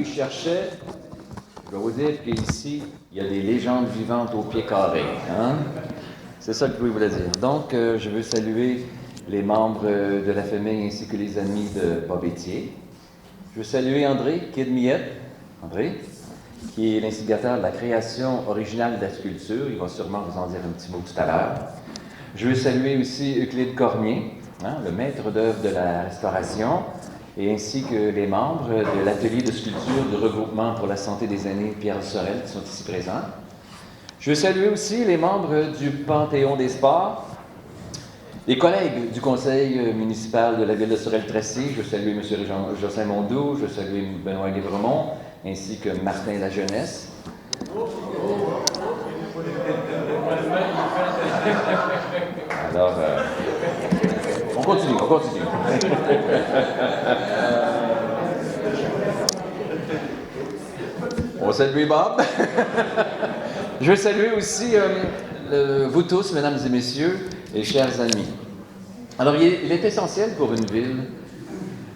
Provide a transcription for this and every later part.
cherchais, je vais vous dire qu'ici, il y a des légendes vivantes au pied carré. Hein? C'est ça que Louis voulait dire. Donc, je veux saluer les membres de la famille ainsi que les amis de Bob Étier. Je veux saluer André Kid-Miette, André, qui est l'instigateur de la création originale de la sculpture. Il va sûrement vous en dire un petit mot tout à l'heure. Je veux saluer aussi Euclide Cormier, le maître d'œuvre de la restauration, et ainsi que les membres de l'atelier de sculpture du regroupement pour la santé des aînés Pierre Sorel qui sont ici présents. Je veux saluer aussi les membres du Panthéon des sports, les collègues du conseil municipal de la ville de Sorel-Tracy. Je veux saluer M. Jocelyn Mondou, je veux saluer Benoît Livremont, ainsi que Martin Lajeunesse. Alors, on continue. On salue Bob. Je veux saluer aussi vous tous, mesdames et messieurs, et chers amis. Alors, il est essentiel pour une ville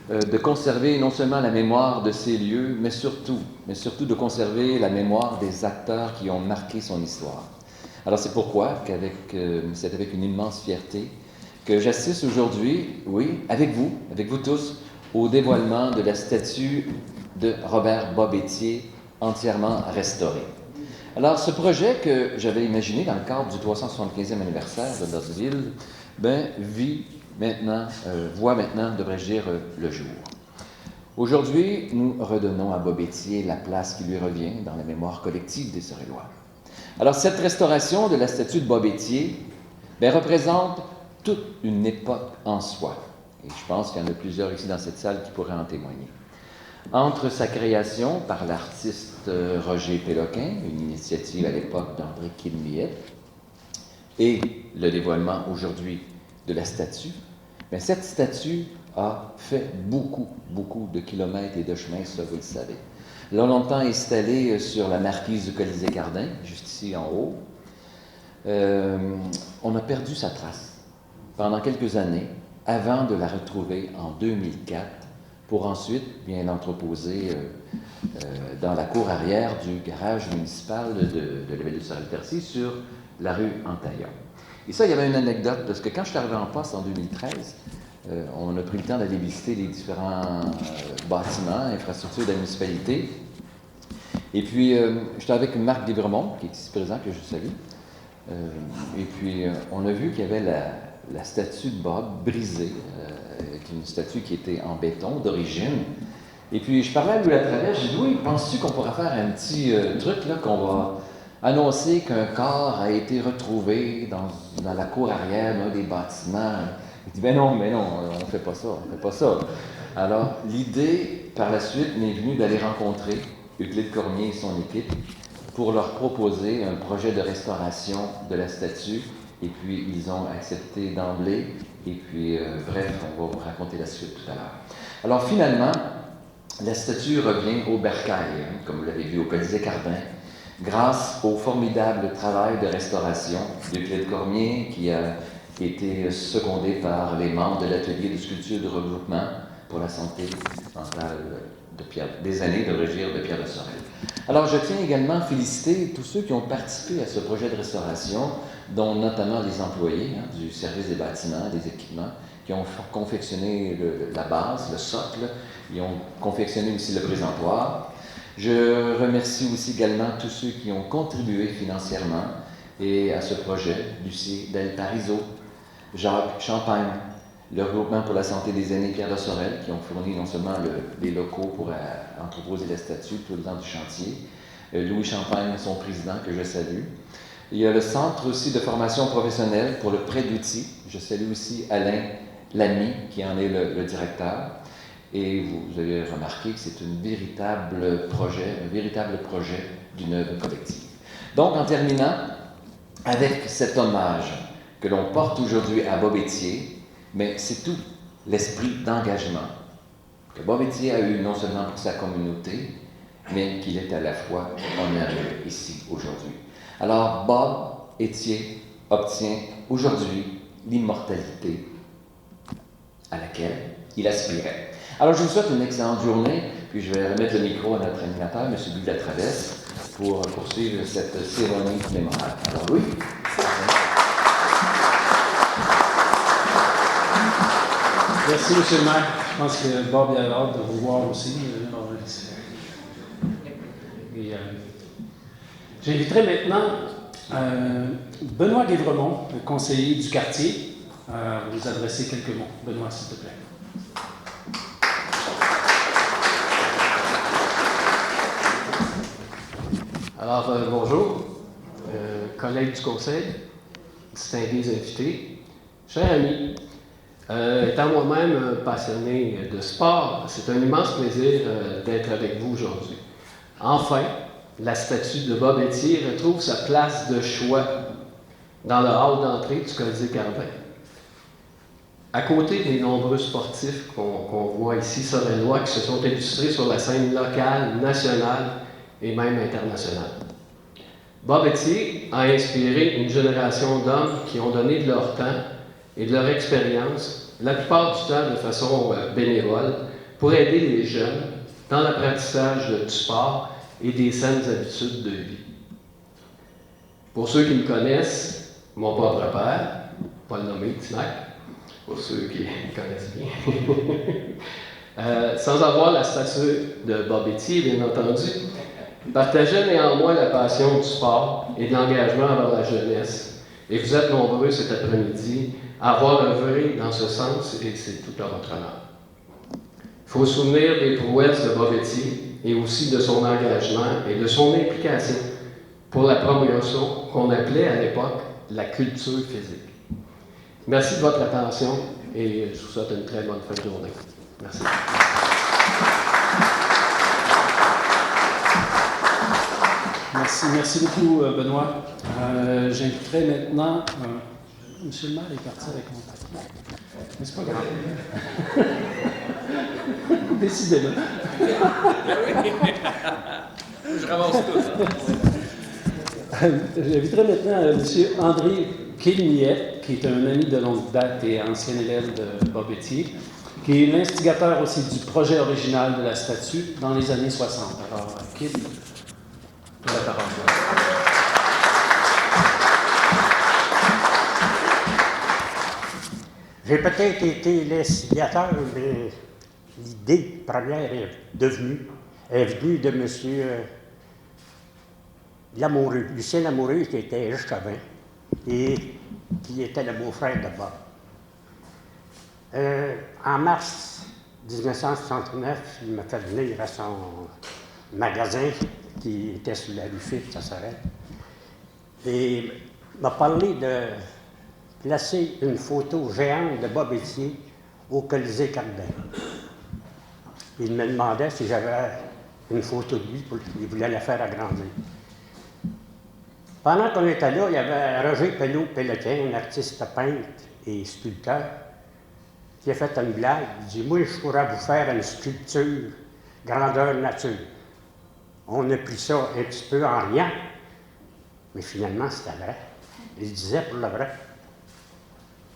de conserver non seulement la mémoire de ses lieux, mais surtout de conserver la mémoire des acteurs qui ont marqué son histoire. Alors, c'est pourquoi c'est avec une immense fierté que j'assiste aujourd'hui, oui, avec vous tous, au dévoilement de la statue de Robert Bob Étier, entièrement restaurée. Alors, ce projet que j'avais imaginé dans le cadre du 375e anniversaire de notre ville, voit maintenant, devrais-je dire, le jour. Aujourd'hui, nous redonnons à Bob Étier la place qui lui revient dans la mémoire collective des Sorellois. Alors, cette restauration de la statue de Bob Étier représente toute une époque en soi. Et je pense qu'il y en a plusieurs ici dans cette salle qui pourraient en témoigner. Entre sa création par l'artiste Roger Péloquin, une initiative à l'époque d'André Kid-Miette, et le dévoilement aujourd'hui de la statue, cette statue a fait beaucoup de kilomètres et de chemins, ça vous le savez. Elle a longtemps installée sur la marquise du Colisée-Cardin, juste ici en haut. On a perdu sa trace pendant quelques années, avant de la retrouver en 2004, pour ensuite bien l'entreposer dans la cour arrière du garage municipal de la ville de Sorel-Tracy sur la rue Antaillon. Et ça, il y avait une anecdote, parce que quand je suis arrivé en poste en 2013, on a pris le temps d'aller visiter les différents bâtiments, infrastructures de la municipalité. Et puis, j'étais avec Marc Livremont, qui est ici présent, que je salue. Et puis, on a vu qu'il y avait la statue de Bob brisée, une statue qui était en béton d'origine. Et puis, je parlais à Louis Latravers, j'ai dit, oui, penses-tu qu'on pourra faire un petit truc, là, qu'on va annoncer qu'un corps a été retrouvé dans la cour arrière d'un des bâtiments? Il dit, non, on ne fait pas ça. Alors, l'idée, par la suite, m'est venue d'aller rencontrer Euclide Cormier et son équipe pour leur proposer un projet de restauration de la statue. Et puis, ils ont accepté d'emblée. Et puis, bref, on va vous raconter la suite tout à l'heure. Alors, finalement, la statue revient au bercail, comme vous l'avez vu, au Colisée-Cardin, grâce au formidable travail de restauration d'Euclide Cormier, qui a été secondé par les membres de l'atelier de sculpture de regroupement pour la santé mentale des années, devrais-je dire, de Pierre de Sorel. Alors, je tiens également à féliciter tous ceux qui ont participé à ce projet de restauration, dont notamment les employés du service des bâtiments, des équipements, qui ont confectionné la base, le socle, ils ont confectionné aussi le présentoir. Je remercie aussi également tous ceux qui ont contribué financièrement et à ce projet, Lucie Del Pariso, Jacques Champagne, le regroupement pour la santé des aînés Pierre de Sorel, qui ont fourni non seulement les locaux pour entreposer la statue tout le temps du chantier, Louis Champagne, son président, que je salue. Il y a le Centre aussi de formation professionnelle pour le prêt d'outils. Je salue aussi Alain Lamy, qui en est le directeur. Et vous avez remarqué que c'est un véritable projet d'une œuvre collective. Donc, en terminant, avec cet hommage que l'on porte aujourd'hui à Bob Étier, mais c'est tout l'esprit d'engagement que Bob Étier a eu non seulement pour sa communauté, mais qu'il est à la fois honoré ici aujourd'hui. Alors, Bob Étier obtient aujourd'hui l'immortalité à laquelle il aspirait. Alors, je vous souhaite une excellente journée. Puis je vais remettre le micro à notre animateur, M. Guy Latravesse, pour poursuivre cette cérémonie mémorable. Alors Louis. Merci, M. le maire. Je pense que Bob a hâte de vous voir aussi. J'inviterai maintenant Benoît Guévremont, le conseiller du quartier, à vous adresser quelques mots. Benoît, s'il te plaît. Alors, bonjour, collègues du conseil, distingués invités, chers amis. Étant moi-même un passionné de sport, c'est un immense plaisir d'être avec vous aujourd'hui. Enfin, la statue de Bob Etier retrouve sa place de choix dans le hall d'entrée du Colisée Carvin. À côté des nombreux sportifs qu'on voit ici sur la loi qui se sont illustrés sur la scène locale, nationale et même internationale. Bob Etier a inspiré une génération d'hommes qui ont donné de leur temps et de leur expérience, la plupart du temps de façon bénévole, pour aider les jeunes dans l'apprentissage du sport et des saines habitudes de vie. Pour ceux qui me connaissent, mon propre père, pas le nommé Tinac, pour ceux qui me connaissent bien, sans avoir la statue de Bob Etier, bien entendu, partageait néanmoins la passion du sport et de l'engagement envers la jeunesse. Et vous êtes nombreux cet après-midi à avoir œuvré dans ce sens, et c'est tout à votre honneur. Il faut se souvenir des prouesses de Bob Etier et aussi de son engagement et de son implication pour la promotion qu'on appelait à l'époque la culture physique. Merci de votre attention et je vous souhaite une très bonne fin de journée. Merci. Merci beaucoup, Benoît. J'inviterai maintenant... Monsieur le maire est parti avec mon papier. Mais c'est pas grave. Décidez-le. Je ramasse tout. J'inviterai maintenant M. André Quilmiet, qui est un ami de longue date et ancien élève de Bob Etier, qui est l'instigateur aussi du projet original de la statue dans les années 60. Alors, Quil, la parole. J'ai peut-être été l'instigateur, mais l'idée première est venue de M. Lamoureux, Lucien Lamoureux, qui était échevin et qui était le beau-frère de Bob. En mars 1969, il m'a fait venir à son magasin qui était sur la rue Fitte, ça s'arrête, et m'a parlé de placer une photo géante de Bob Etier au Colisée Carvin. Il me demandait si j'avais une photo de lui, il voulait la faire agrandir. Pendant qu'on était là, il y avait Roger Pellequin, un artiste peintre et sculpteur, qui a fait une blague. Il dit « Moi, je pourrais vous faire une sculpture grandeur nature. » On a pris ça un petit peu en riant, mais finalement, c'était vrai. Il disait pour le vrai.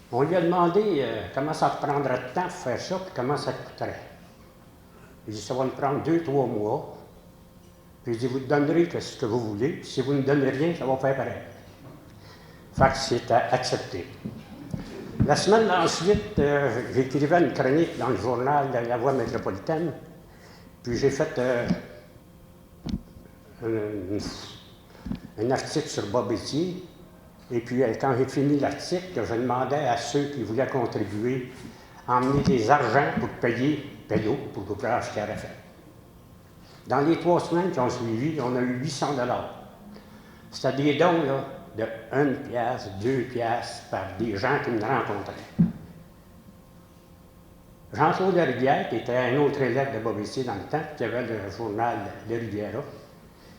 On lui a demandé comment ça prendrait de temps pour faire ça, puis comment ça coûterait. Il dit, ça va me prendre 2-3 mois. Puis il dit, vous ne donnerez que ce que vous voulez, puis si vous ne donnez rien, ça va faire pareil. Fait que c'était accepté. La semaine ensuite, j'écrivais une chronique dans le journal de La Voix métropolitaine, puis j'ai fait un article sur Bob Etier. Et puis, quand j'ai fini l'article, je demandais à ceux qui voulaient contribuer à emmener des argents pour payer Pello pour l'ouvrage qu'il avait fait. Dans les 3 semaines qui ont suivi, on a eu 800 $. C'était des dons là, de 1 piastre, 2 piastres par des gens qui me rencontraient. Jean-Claude Larivière, qui était un autre élève de Bob Etier dans le temps, qui avait le journal de Riviera,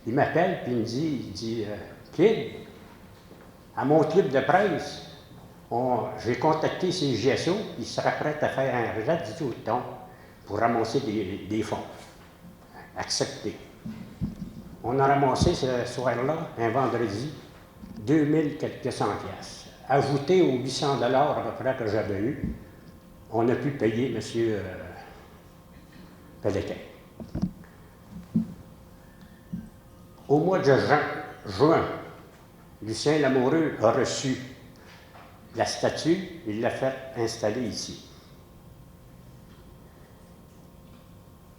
il m'appelle et il me dit Kid, à mon club de presse, j'ai contacté ces GSO, ils seraient prêts à faire un radioton pour ramasser des fonds. Accepté. On a ramassé ce soir-là, un vendredi, 2000 quelques cent piastres. Ajouté aux 800 $ à peu près que j'avais eu, on a pu payer M. Pellequin. Au mois de juin, Lucien Lamoureux a reçu la statue, il l'a fait installer ici.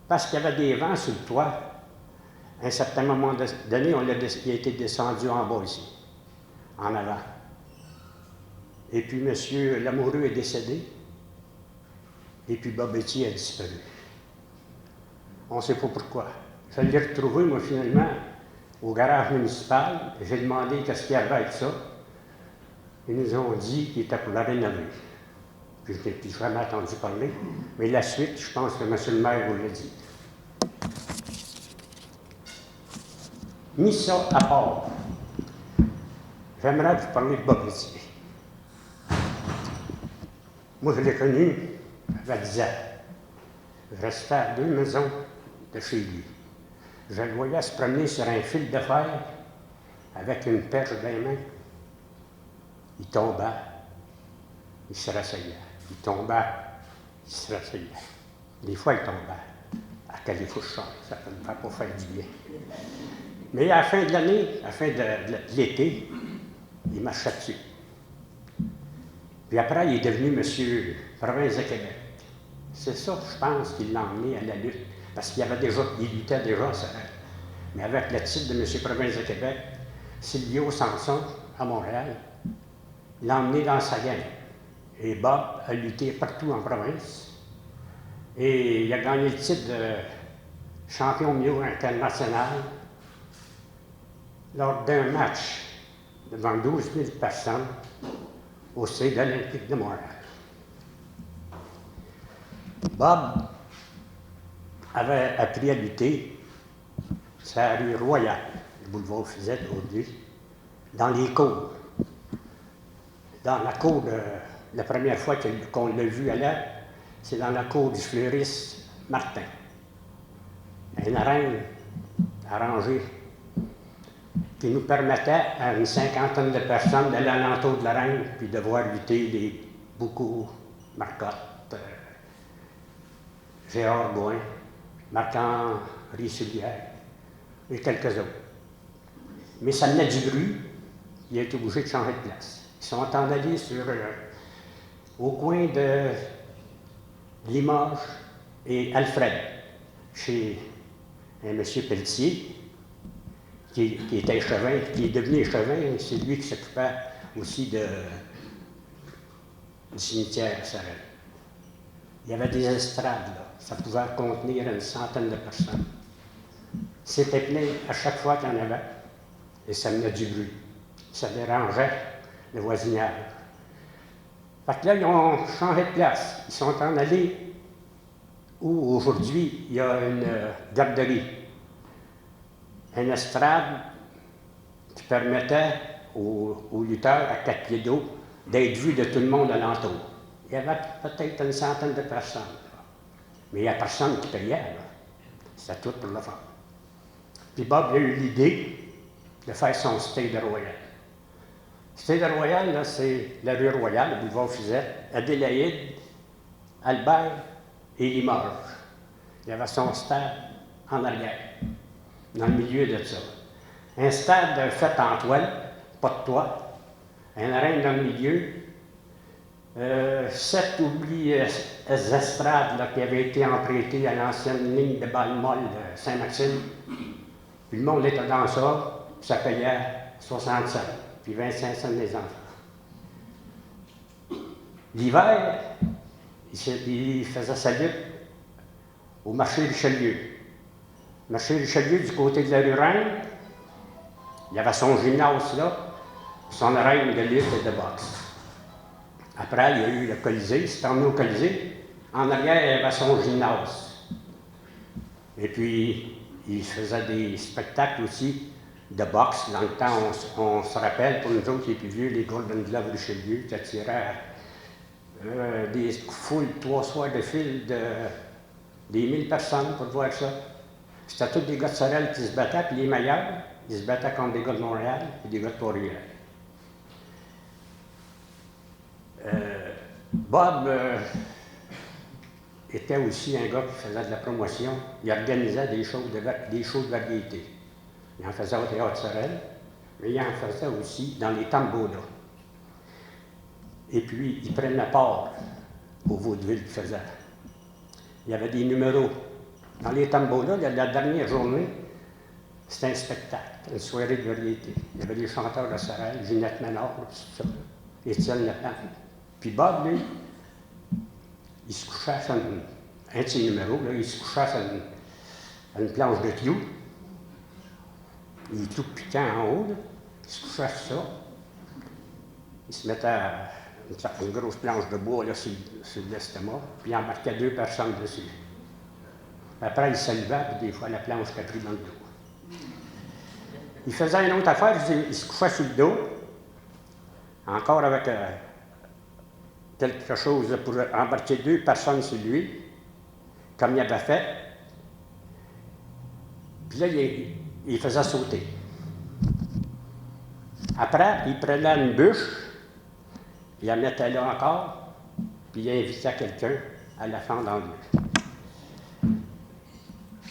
Parce qu'il y avait des vents sur le toit, à un certain moment donné, il a été descendu en bas ici, en avant. Et puis M. Lamoureux est décédé, et puis Bobetti a disparu. On ne sait pas pourquoi. Je l'ai retrouvé, moi, finalement, au garage municipal. J'ai demandé qu'est-ce qu'il y avait avec ça. Ils nous ont dit qu'il était pour la rénover. Puis je n'ai plus jamais entendu parler. Mais la suite, je pense que M. le maire vous l'a dit. Mis ça à part, j'aimerais vous parler de Bobetti. Moi, je l'ai connu à 10 ans. Je restais à 2 maisons de chez lui. Je le voyais se promener sur un fil de fer avec une perche dans les mains. Il tombait, il se rasseyait. Il tombait, il se rasseyait. Des fois, il tombait. À quel faut ça ne me fait pas faire du bien. Mais à la fin de l'année, à la fin de l'été, il marchait dessus. Puis après, il est devenu monsieur Province de Québec. C'est ça, je pense, qui l'a emmené à la lutte. Parce qu'il luttait déjà, ça. Mais avec le titre de monsieur Province de Québec, Silvio Sanson, à Montréal, l'a emmené dans sa gang. Et Bob a lutté partout en province. Et il a gagné le titre de champion Mio international lors d'un match devant 12 000 personnes au Stade olympique de Montréal. Bob avait appris à lutter sur la rue Royale, le boulevard Fizette aujourd'hui, dans les cours. Dans la cour, la première fois qu'on l'a vu aller, c'est dans la cour du fleuriste Martin. Une arène arrangée qui nous permettait à une cinquantaine de personnes d'aller alentour de l'arène puis de voir lutter les Boucourt, Marcotte, Gérard Gouin, Marc-Henri Soulière et quelques autres. Mais ça venait du bruit, il a été obligé de changer de place. Ils sont en allés au coin de Limoges et Alfred, chez un monsieur Pelletier, qui était échevin, qui est devenu échevin, c'est lui qui s'occupait aussi du cimetière à Sarel. Il y avait des estrades, là. Ça pouvait contenir une centaine de personnes. C'était plein à chaque fois qu'il y en avait, et ça menait du bruit. Ça dérangeait le voisinage. Fait que là, ils ont changé de place. Ils sont en allés où aujourd'hui, il y a une garderie. Une estrade qui permettait aux lutteurs à 4 pieds d'eau d'être vus de tout le monde alentour. Il y avait peut-être une centaine de personnes. Mais il n'y a personne qui payait. Là. C'était tout pour le faire. Puis Bob a eu l'idée de faire son Stade Royal. Stade Royal, là, c'est la rue Royale, le boulevard Fizette, Adélaïde, Albert et Limoges. Il y avait son stade en arrière, dans le milieu de ça. Un stade fait en toile, pas de toit, un arène dans le milieu, 7 estrades là, qui avaient été empruntées à l'ancienne ligne de Balmol de Saint-Maxime. Puis le monde était dans ça, puis ça payait 60 cents, puis 25 cents les enfants. L'hiver, il faisait sa lutte au marché Richelieu. Le marché Richelieu, du côté de la rue Reine, il y avait son gymnase là, son arène de lutte et de boxe. Après, il y a eu le Colisée, il s'est emmené au Colisée. En arrière, il y avait son gymnase. Et puis, il faisait des spectacles aussi de boxe. Dans le temps, on se rappelle, pour nous autres les plus vieux, les Golden Gloves Richelieu, qui attiraient des foules, 3 soirs de fil des 1000 personnes pour voir ça. C'était tous des gars de Sorel qui se battaient, puis les meilleurs, ils se battaient contre des gars de Montréal et des gars de Trois-Rivières. Bob était aussi un gars qui faisait de la promotion. Il organisait des shows de variété. Il en faisait au Théâtre Sorel, mais il en faisait aussi dans les tambours. Et puis, il prenait part au vaudeville qu'il faisait. Il y avait des numéros. Dans les tambours-là, la dernière journée, c'était un spectacle, une soirée de variété. Il y avait des chanteurs de Sorel, Ginette Ménard, tout ça, Étienne Lepin. Puis Bob, lui, il se couchait sur un de ses numéros, là, il se couchait sur une planche de clous. Il est tout piquant en haut, là. Il se couchait sur ça. Il se mettait à une grosse planche de bois là, sur l'estomac, puis il embarquait 2 personnes dessus. Après, il se levait, puis des fois, la planche était prise dans le dos. Il faisait une autre affaire, il se couchait sur le dos, encore avec quelque chose pour embarquer 2 personnes sur lui, comme il avait fait. Puis là, il faisait sauter. Après, il prenait une bûche, il la mettait là encore, puis il invitait quelqu'un à la fendre en deux.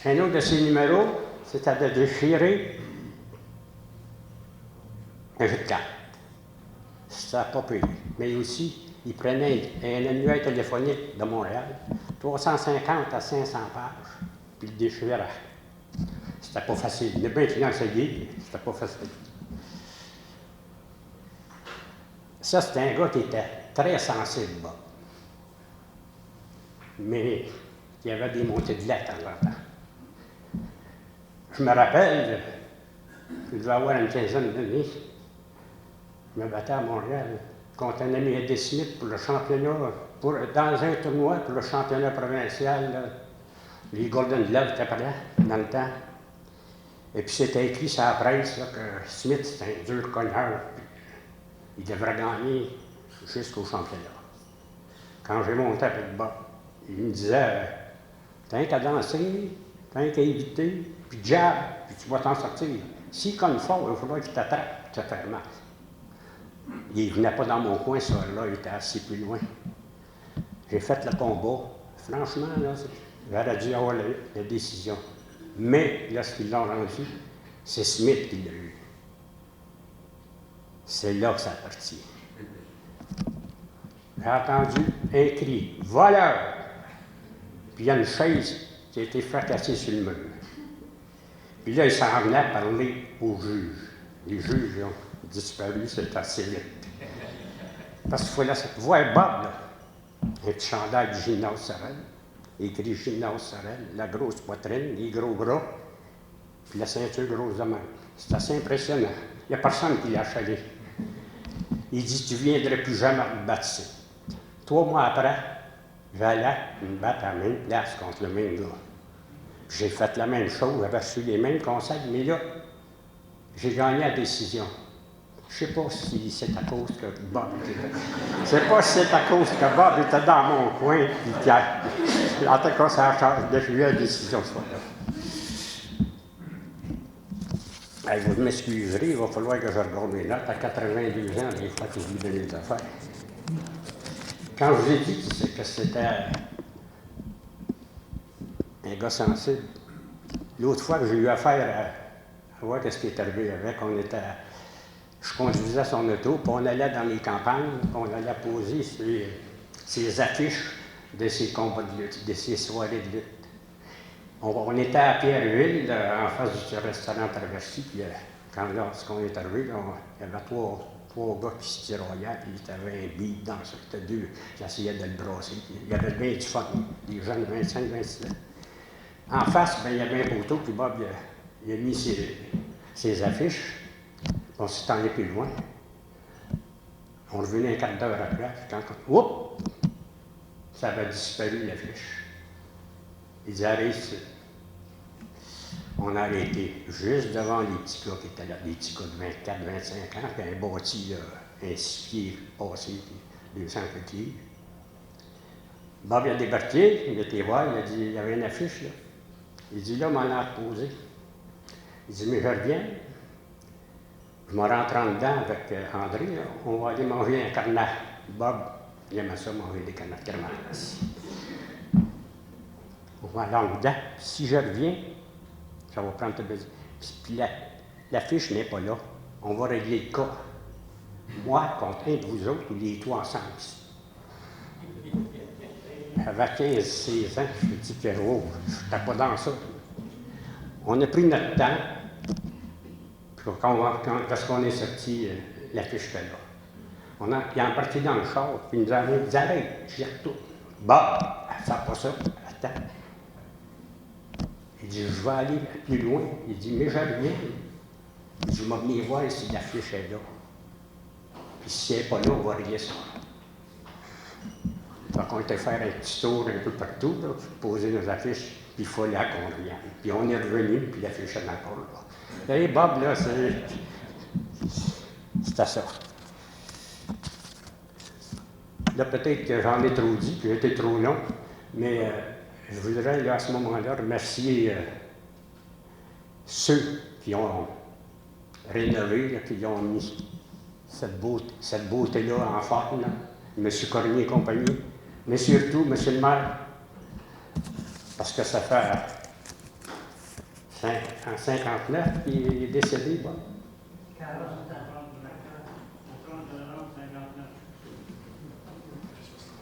Un autre de ses numéros, c'était de déchirer un jeu de cartes. C'était pas payé. Mais aussi, il prenait un annuaire téléphonique de Montréal, 350 à 500 pages, puis il le déchirait. C'était pas facile. Il est bien financier, c'était pas facile. Ça, c'était un gars qui était très sensible, Bob. Mais il y avait des montées de lait de temps en temps. Je me rappelle, je devais avoir une quinzaine d'années, je me battais à Montréal contre un ami Eddie Smith pour le championnat, dans un tournoi pour le championnat provincial. Là, les Golden Gloves étaient prêts dans le temps. Et puis c'était écrit sur la presse là, que Smith, c'était un dur cogneur. Il devrait gagner jusqu'au championnat. Quand j'ai monté avec Bob, il me disait t'as qu'à danser, t'as qu'à éviter, puis jab, puis tu vas t'en sortir. S'il cogne fort, il faudra qu'il t'attrape, te faire mal. Il ne venait pas dans mon coin, ça, là, il était assis plus loin. J'ai fait le combat. Franchement, là, j'aurais dû avoir la décision. Mais, là, ce qu'ils l'ont rendu, c'est Smith qui l'a eu. C'est là que ça a parti. J'ai entendu un cri « Voleur !» Puis il y a une chaise qui a été fracassée sur le mur. Puis là, il s'en venait parler aux juges. Les juges ont disparu, c'est assez vite. Parce qu'il fallait voir Bob, là, un petit chandail du Gymnase Sorel, écrit Gymnase Sorel, la grosse poitrine, les gros bras, puis la ceinture grosse de même. C'est assez impressionnant. Il n'y a personne qui l'a achalé. Il dit, tu ne viendrais plus jamais me battre ici. 3 mois après, j'allais me battre à la même place contre le même gars. J'ai fait la même chose, j'avais reçu les mêmes conseils, mais là, j'ai gagné la décision. Je ne sais pas si c'est à cause que Bob était... Je ne sais pas si c'est à cause que Bob était dans mon coin, puis qu'il en tout cas, ça a changé. J'ai eu la décision ce soir-là. Hey, vous m'excuserez, il va falloir que je regarde mes notes. À 82 ans, des fois, que je lui donne les affaires. Quand je vous ai dit que c'était un gars sensible, l'autre fois que j'ai eu affaire à voir ce qui est arrivé avec, je conduisais son auto, puis on allait dans les campagnes, puis on allait poser ses affiches de ses combats de lutte, de ses soirées de lutte. On était à Pierreville, en face du restaurant Traversy, puis lorsqu'on est arrivé, il y avait trois gars qui se tiraient, puis il y avait un beat dans ça, c'était 2 qui essayaient de le brasser. Il y avait bien du fun, des jeunes de 25-26 ans. En face, il y avait un poteau, puis Bob il a mis ses affiches. On s'est allé plus loin. On revenait un quart d'heure après, oups! Ça avait disparu l'affiche. Il dit, arrête ici. On a arrêté juste devant les petits gars qui étaient là, des petits gars de 24, 25 ans, puis un bâti, un 6 pieds passé, puis 200 pieds. Bob il a débarqué, il était voir, il a dit, il y avait une affiche là. Il dit, là, m'en a reposé. Il dit, mais je reviens. Je me rentre en dedans avec André, là. On va aller manger un carnat. Bob, il aimait ça, manger des carnats de kermesse. On va aller en dedans. Si je reviens, ça va prendre ta besoin. Puis l'affiche n'est pas là. On va régler le cas. Moi, contre un de vous autres, ou les trois ensemble. J'avais 15-16 ans, je me dis que oh, je n'étais pas dans ça. On a pris notre temps, parce qu'on est sorti, l'affiche était là. Il est embarqué dans le char, puis il nous a dit arrête, j'y retourne. Bah, fais pas ça, attends. Il dit je vais aller plus loin. Il dit mais j'ai rien. Il dit je vais venir voir si l'affiche est là. Puis si elle n'est pas là, on va régler ça. Donc, on était faire un petit tour un peu partout, là, pour poser nos affiches, puis il fallait qu'on revienne. Puis on est revenu, puis l'affiche est encore là. Et Bob, là, c'était ça. Là, peut-être que j'en ai trop dit, que j'ai été trop long, mais je voudrais, là, à ce moment-là, remercier ceux qui ont rénové, là, qui ont mis cette beauté-là en forme, là. M. Cormier et compagnie, mais surtout M. le maire, parce que ça fait en 59 qu'il est décédé. Bon.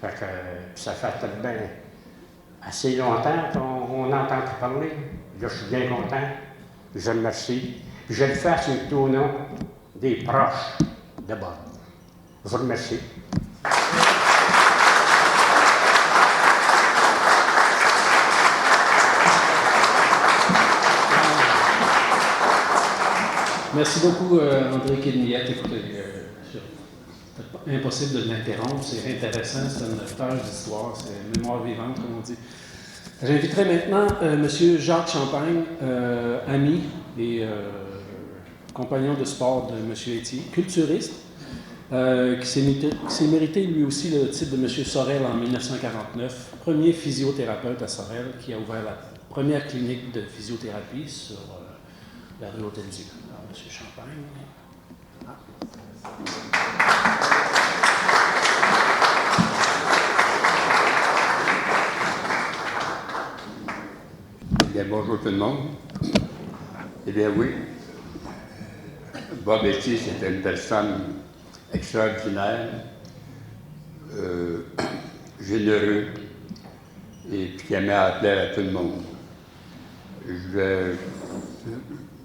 Fait que, ça fait bien assez longtemps qu'on entend parler. Là, je suis bien content. Je le remercie. Puis je le fais surtout au nom des proches de Bob. Je vous remercie. Merci beaucoup, André Quédmillette. Écoutez, c'est impossible de l'interrompre, c'est intéressant, c'est une page d'histoire, c'est une mémoire vivante, comme on dit. J'inviterai maintenant M. Jacques Champagne, ami et compagnon de sport de M. Étier, culturiste, qui s'est mérité lui aussi le titre de M. Sorel en 1949, premier physiothérapeute à Sorel, qui a ouvert la première clinique de physiothérapie sur la rue Hôtel-Dieu. Alors, M. Champagne. Bien, bonjour tout le monde. Eh bien oui, Bob Étier, c'était une personne extraordinaire, généreux, et puis qui aimait plaire à tout le monde. Je vais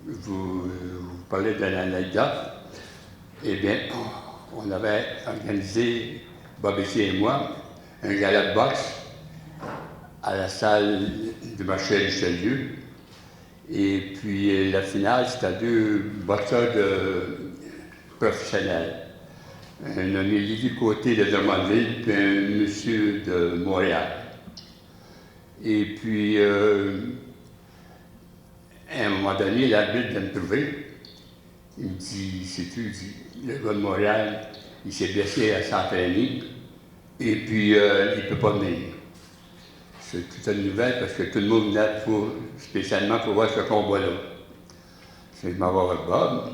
vous parler d'une anecdote. Eh bien, on avait organisé, Bob Étier et moi, un gala de boxe à la salle du marché Richelieu. Et puis la finale, c'était deux boxeurs professionnels. Un Olivier Côté de Drummondville, puis un monsieur de Montréal. Et puis, à un moment donné, l'arbitre vient me trouver. Il me dit, sais-tu, le gars de Montréal, il s'est blessé à s'entraîner, et puis il ne peut pas venir. C'est toute une nouvelle parce que tout le monde venait spécialement pour voir ce combat-là. Je m'en vais voir Bob.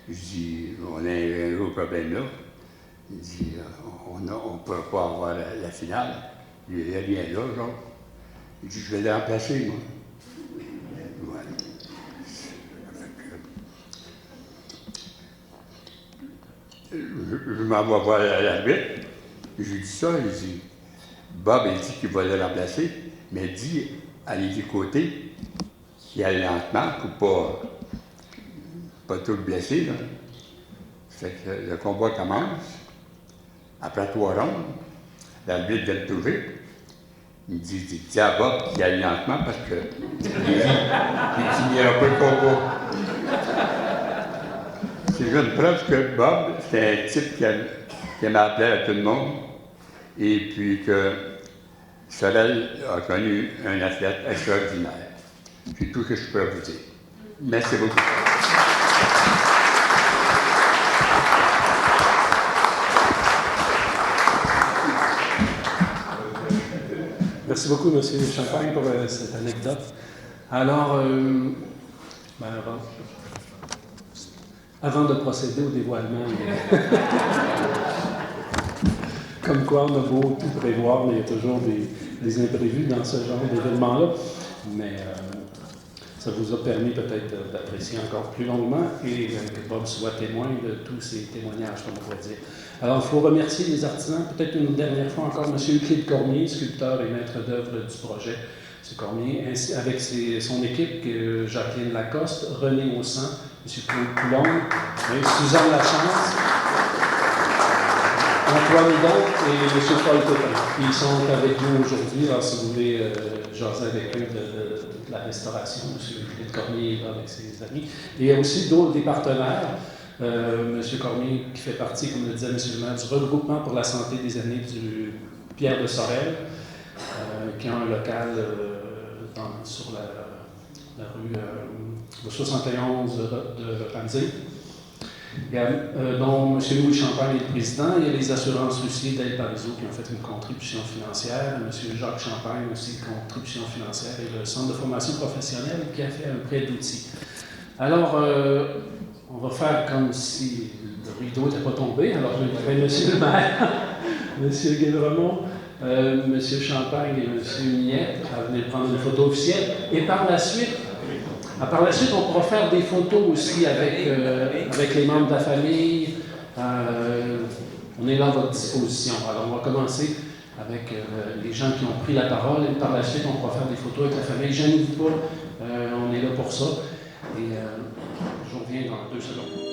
Je dis, on a un gros problème là. Il dit, on ne pourra pas avoir la finale. Il n'y a rien là, genre. Il dit, je vais le remplacer, moi. Voilà. Je m'en vais voir l'arbitre. Je lui dis ça, il dit, Bob, il dit qu'il va le remplacer, mais il dit à Lévi Côté qu'il allait lentement pour pas tout le blesser. Là. Fait que le combat commence. Après 3 rondes, l'arbitre vient le trouver. Il dit à Bob qu'il allait lentement parce que il finira pas le combat. C'est une preuve que Bob, c'est un type qui aimait appeler à tout le monde. Et puis que Sorel a connu un athlète extraordinaire. C'est tout ce que je peux vous dire. Merci beaucoup. Merci beaucoup, M. Champagne, pour cette anecdote. Alors, avant de procéder au dévoilement, comme quoi on a beau tout prévoir, mais il y a toujours des imprévus dans ce genre d'événement-là. Mais ça vous a permis peut-être d'apprécier encore plus longuement et que Bob soit témoin de tous ces témoignages, comme on pourrait dire. Alors, il faut remercier les artisans, peut-être une dernière fois encore, M. Euclide Cormier, sculpteur et maître d'œuvre du projet. M. Cormier, ainsi, avec son équipe, Jacqueline Lacoste, René Haussan, M. Claude Coulombe, Suzanne Lachance, Antoine Hidon et M. Paul Copin. Ils sont avec nous aujourd'hui, alors si vous voulez jaser avec eux de la restauration, M. Euclide Cormier est là avec ses amis. Et il y a aussi d'autres des partenaires. M. Cormier, qui fait partie, comme le disait M. le maire, du regroupement pour la santé des aînés du Pierre de Sorel, qui a un local sur la rue 71 de Ramsey, dont M. Louis Champagne est le président. Il y a les assurances Lucie d'El Parizeau qui ont fait une contribution financière, M. Jacques Champagne aussi, contribution financière, et le Centre de formation professionnelle qui a fait un prêt d'outils. Alors, on va faire comme si le rideau n'était pas tombé. Alors, je vais M. le maire, M. Guévremont, M. Champagne et M. Miette à venir prendre une photo officielle. Et par la suite, on pourra faire des photos aussi avec les membres de la famille. On est là à votre disposition. Alors, on va commencer avec les gens qui ont pris la parole. Et par la suite, on pourra faire des photos avec la famille. Gênez-vous pas, on est là pour ça. Et je reviens dans 2 secondes.